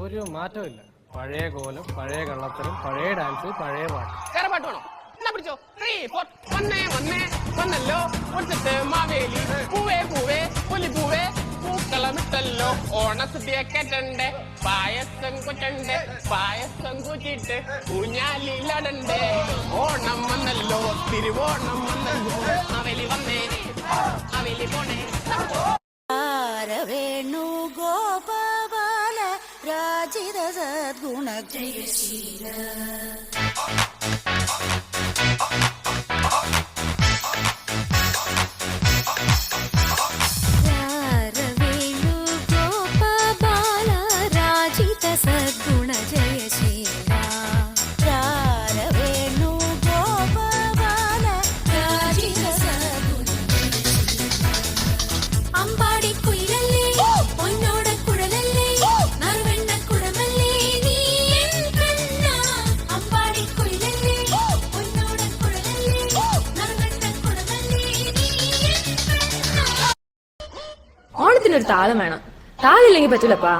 ഒരു മാറ്റമില്ല. പഴയ കോലം, പഴയ കള്ളത്തരം, പഴയ ഡാൻസ്, പഴയ പാട്ട്. പാട്ട് വേണോ? എന്നാ പിടിച്ചോ. 3, 4 വന്നല്ലോ മുറ്റത്ത് മാവേലി പൂവേ പൂവേ പുലിപൂവേ പൂക്കളമിട്ടല്ലോ ഓണസദ്യ കേട്ടണ്ടേ പായസം കുറ്റണ്ടേ പായസം കുറ്റിട്ട് ഊഞ്ഞാലിലടണ്ടേ ഓണം വന്നല്ലോ തിരുവോണം വന്നല്ലോ മാവേലി വന്നേ മാവേലി പോണേ വേണു ഗോപാല രാജിത സദ്ഗുണ ജയശീല ഓണത്തിനൊരു താളം വേണം. താളില്ലെങ്കിൽ പറ്റൂലപ്പാ.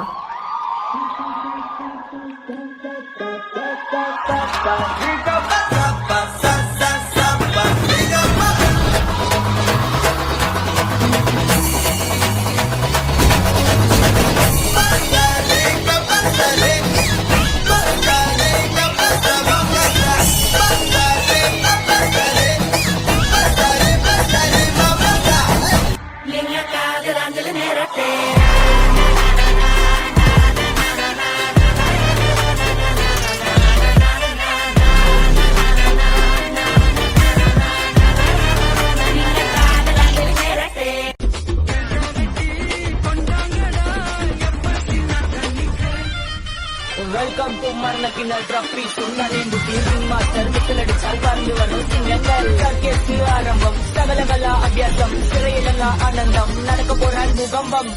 വെൽക്കം ടു മരണക്കിണൽ ട്രോഫി സുന്ദരേന്ദു ടീമിംഗ് മാസ്റ്റർ വിക്കലടിച്ചാൽ പറഞ്ഞു വന്നു ചിഹ്നങ്ങൾ കേസ് ആരംഭം സകലകല അഭ്യാസം ചിറയിലല്ല ആനന്ദം നടക്കപ്പോഴാൻ ഭൂകമ്പം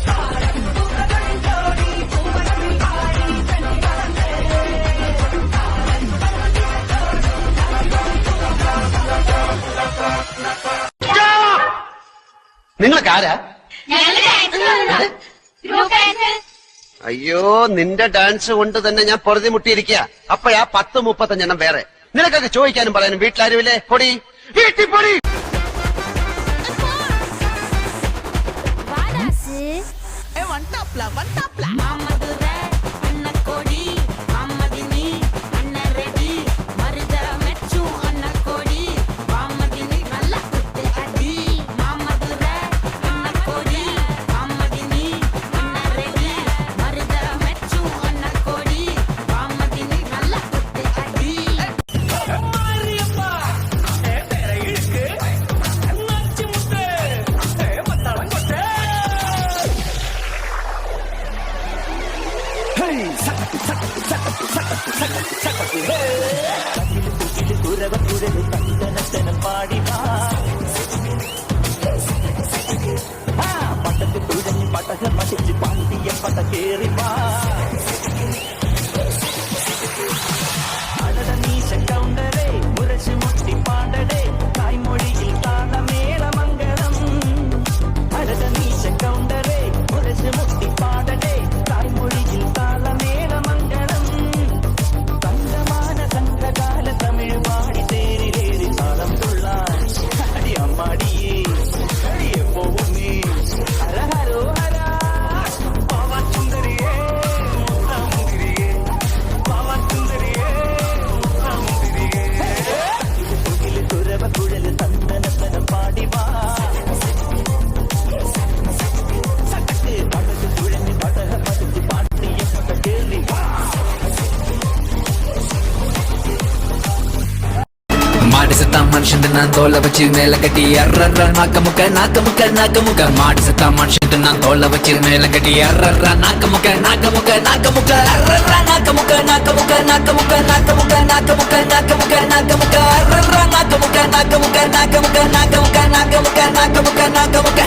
നിങ്ങളൊക്കെ ആരാ? അയ്യോ, നിന്റെ ഡാൻസ് കൊണ്ട് തന്നെ ഞാൻ പൊറുതി മുട്ടിയിരിക്കുക. അപ്പഴാ 10-35 വേറെ. നിനക്കൊക്കെ ചോദിക്കാനും പറയാനും വീട്ടിലാരുമില്ലേ? പൊടി വീട്ടിൽ പൊടി. మనిషింటి నా తోల వచ్చి నేల కట్టి ఎర్రర్ర నాకముక నాకముక నాకముక మాటి సత్తా మనిషింటి నా తోల వచ్చి నేల కట్టి ఎర్రర్ర నాకముక నాకముక నాకముక ఎర్రర్ర నాకముక నాకముక నాకముక నాకముక నాకముక నాకముక నాకముక ఎర్రర్ర నాకముక నాకముక నాకముక నాకముక నాకముక నాకముక నాకముక